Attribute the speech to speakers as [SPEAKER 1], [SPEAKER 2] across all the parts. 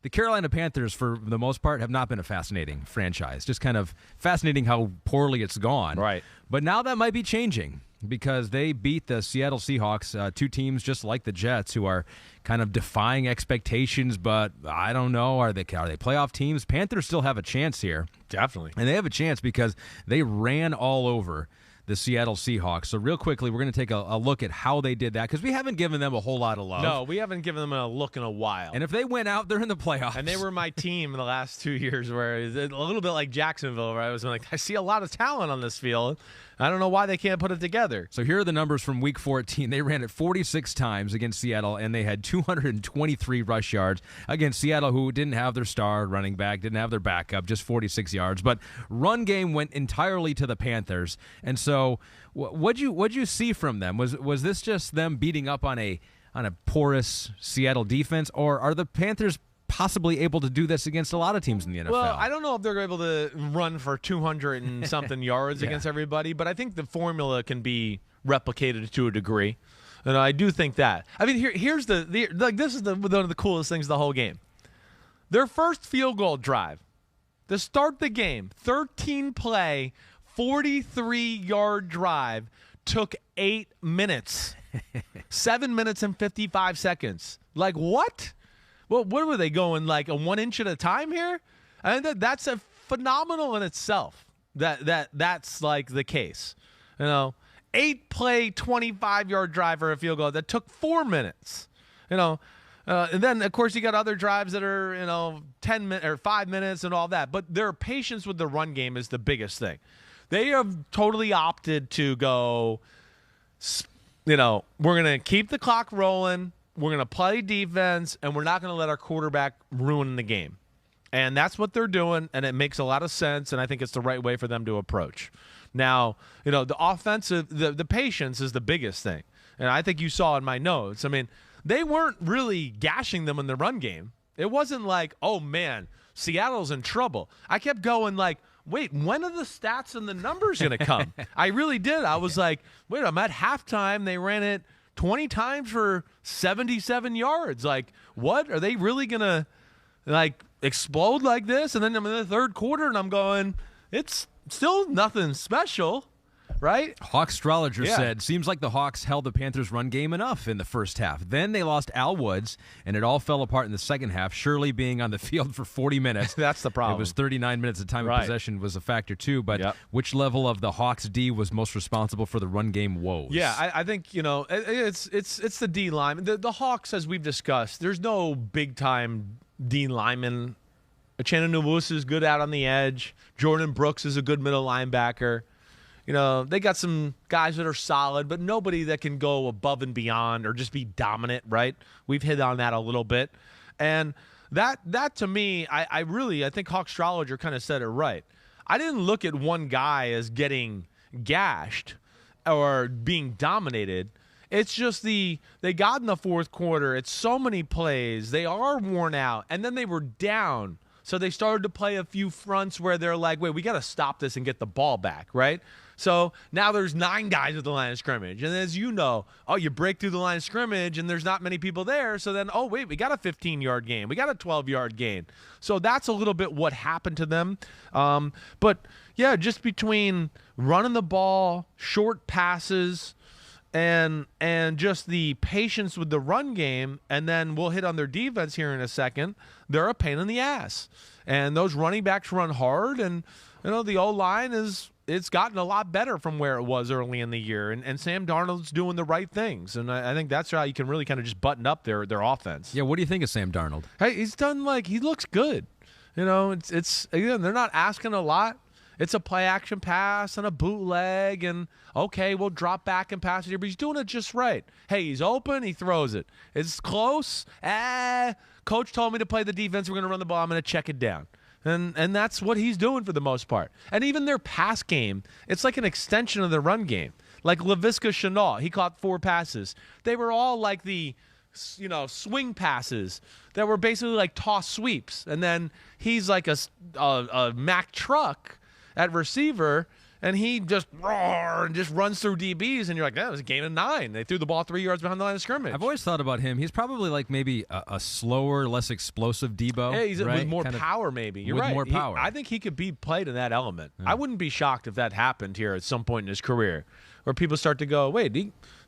[SPEAKER 1] the Carolina Panthers, for the most part, have not been a fascinating franchise. Just kind of fascinating how poorly it's gone.
[SPEAKER 2] Right.
[SPEAKER 1] But now that might be changing because they beat the Seattle Seahawks, two teams just like the Jets who are kind of defying expectations, but I don't know. Are they playoff teams? Panthers still have a chance here.
[SPEAKER 2] Definitely.
[SPEAKER 1] And they have a chance because they ran all over the Seattle Seahawks. So real quickly, we're going to take a look at how they did that because we haven't given them a whole lot of love.
[SPEAKER 2] No, we haven't given them a look in a while.
[SPEAKER 1] And if they went out, they're in the playoffs.
[SPEAKER 2] And they were my team in the last 2 years, where it's a little bit like Jacksonville, where I was like, I see a lot of talent on this field. I don't know why they can't put it together.
[SPEAKER 1] So here are the numbers from Week 14. They ran it 46 times against Seattle, and they had 223 rush yards against Seattle, who didn't have their star running back, didn't have their backup, just 46 yards. But run game went entirely to the Panthers. And so what'd you see from them? Was this just them beating up on a porous Seattle defense, or are the Panthers possibly able to do this against a lot of teams in the NFL?
[SPEAKER 2] Well, I don't know if they're able to run for 200 and something yards against everybody, but I think the formula can be replicated to a degree. And I do think that. I mean, here's this is one of the coolest things of the whole game. Their first field goal drive to start the game, 13-play, 43-yard drive, took 8 minutes. 7 minutes and 55 seconds. Like, what? Well, what were they going, like a 1 inch at a time here? I mean, that's a phenomenal in itself. That's like the case. 8-play, 25-yard drive for a field goal that took 4 minutes. And then of course you got other drives that are 10 minutes or 5 minutes and all that. But their patience with the run game is the biggest thing. They have totally opted to go. We're gonna keep the clock rolling. We're going to play defense, and we're not going to let our quarterback ruin the game. And that's what they're doing, and it makes a lot of sense, and I think it's the right way for them to approach. Now, the offensive, the patience is the biggest thing. And I think you saw in my notes, I mean, they weren't really gashing them in the run game. It wasn't like, oh, man, Seattle's in trouble. I kept going like, wait, when are the stats and the numbers going to come? I really did. I was like, wait, I'm at halftime. They ran it 20 times for 77 yards. Like, what? Are they really going to, explode like this? And then I'm in the third quarter, and I'm going, it's still nothing special, right?
[SPEAKER 1] Hawk Strollinger said, seems like the Hawks held the Panthers' run game enough in the first half. Then they lost Al Woods, and it all fell apart in the second half, Shirley being on the field for 40 minutes.
[SPEAKER 2] That's the problem.
[SPEAKER 1] It was 39 minutes of time of possession was a factor, too. But which level of the Hawks' D was most responsible for the run game woes?
[SPEAKER 2] Yeah, I think, it's the D line. The Hawks, as we've discussed, there's no big-time D lineman. Uchenna is good out on the edge. Jordan Brooks is a good middle linebacker. They got some guys that are solid, but nobody that can go above and beyond or just be dominant, right? We've hit on that a little bit. And that to me, I think Hawk Strollinger kind of said it right. I didn't look at one guy as getting gashed or being dominated. It's just they got in the fourth quarter. It's so many plays. They are worn out. And then they were down. So they started to play a few fronts where they're like, wait, we got to stop this and get the ball back, right? So now there's 9 guys at the line of scrimmage. And as you know, you break through the line of scrimmage and there's not many people there. So then, wait, we got a 15-yard gain. We got a 12-yard gain. So that's a little bit what happened to them. But, yeah, just between running the ball, short passes, and just the patience with the run game, and then we'll hit on their defense here in a second, they're a pain in the ass. And those running backs run hard, and the O-line it's gotten a lot better from where it was early in the year, and Sam Darnold's doing the right things, and I think that's how you can really kind of just button up their offense.
[SPEAKER 1] Yeah, what do you think of Sam Darnold?
[SPEAKER 2] Hey, he's done he looks good. It's again, they're not asking a lot. It's a play-action pass and a bootleg, and okay, we'll drop back and pass it here, but he's doing it just right. Hey, he's open, he throws it. It's close. Coach told me to play the defense. We're going to run the ball. I'm going to check it down. And that's what he's doing for the most part. And even their pass game, it's like an extension of the run game. Like Laviska Shenault, he caught 4 passes. They were all like the swing passes that were basically like toss sweeps. And then he's like a Mack truck at receiver, and he just runs through DBs, and you're like, that was a gain of 9. They threw the ball 3 yards behind the line of scrimmage.
[SPEAKER 1] I've always thought about him. He's probably like maybe a slower, less explosive Debo.
[SPEAKER 2] Yeah, he's
[SPEAKER 1] right?
[SPEAKER 2] with more
[SPEAKER 1] kind
[SPEAKER 2] power, maybe. You're
[SPEAKER 1] with
[SPEAKER 2] right.
[SPEAKER 1] more power.
[SPEAKER 2] I think he could be played in that element. I wouldn't be shocked if that happened here at some point in his career, where people start to go, wait,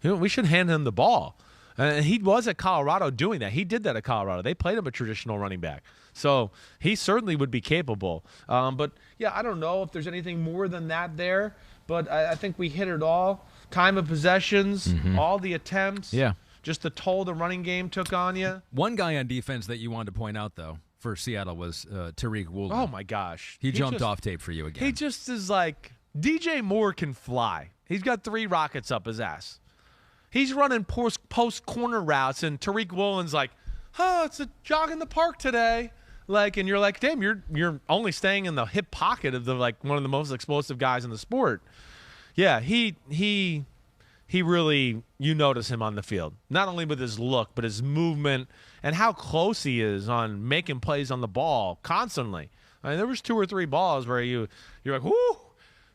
[SPEAKER 2] we should hand him the ball. And he was at Colorado doing that. He did that at Colorado. They played him a traditional running back. So he certainly would be capable. But, yeah, I don't know if there's anything more than that there. But I think we hit it all. Time of possessions, all the attempts.
[SPEAKER 1] Yeah.
[SPEAKER 2] Just the toll the running game took on you.
[SPEAKER 1] One guy on defense that you wanted to point out, though, for Seattle was Tariq Woolen.
[SPEAKER 2] Oh, my gosh.
[SPEAKER 1] He jumped off tape for you again.
[SPEAKER 2] He just is like, DJ Moore can fly. He's got 3 rockets up his ass. He's running post corner routes, and Tariq Woolen's like, it's a jog in the park today. Like, and you're like, damn, you're only staying in the hip pocket of one of the most explosive guys in the sport. Yeah, he really, you notice him on the field, not only with his look, but his movement and how close he is on making plays on the ball constantly. I mean, there was 2 or 3 balls where you're like, whoo,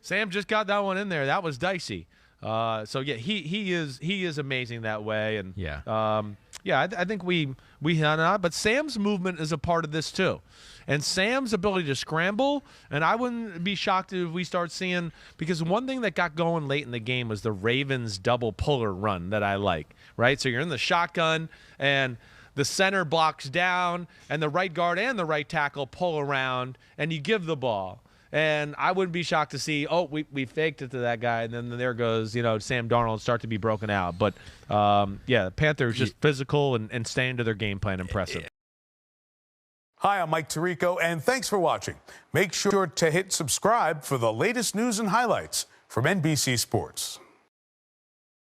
[SPEAKER 2] Sam just got that one in there. That was dicey. So yeah, he is amazing that way, and I think we had it, but Sam's movement is a part of this too, and Sam's ability to scramble. And I wouldn't be shocked if we start seeing, because one thing that got going late in the game was the Ravens double puller run that I like. Right, so you're in the shotgun and the center blocks down, and the right guard and the right tackle pull around, and you give the ball. And I wouldn't be shocked to see, we faked it to that guy, and then there goes, Sam Darnold start to be broken out. But, the Panthers just physical and staying to their game plan. Impressive.
[SPEAKER 3] Hi, I'm Mike Tirico, and thanks for watching. Make sure to hit subscribe for the latest news and highlights from NBC Sports.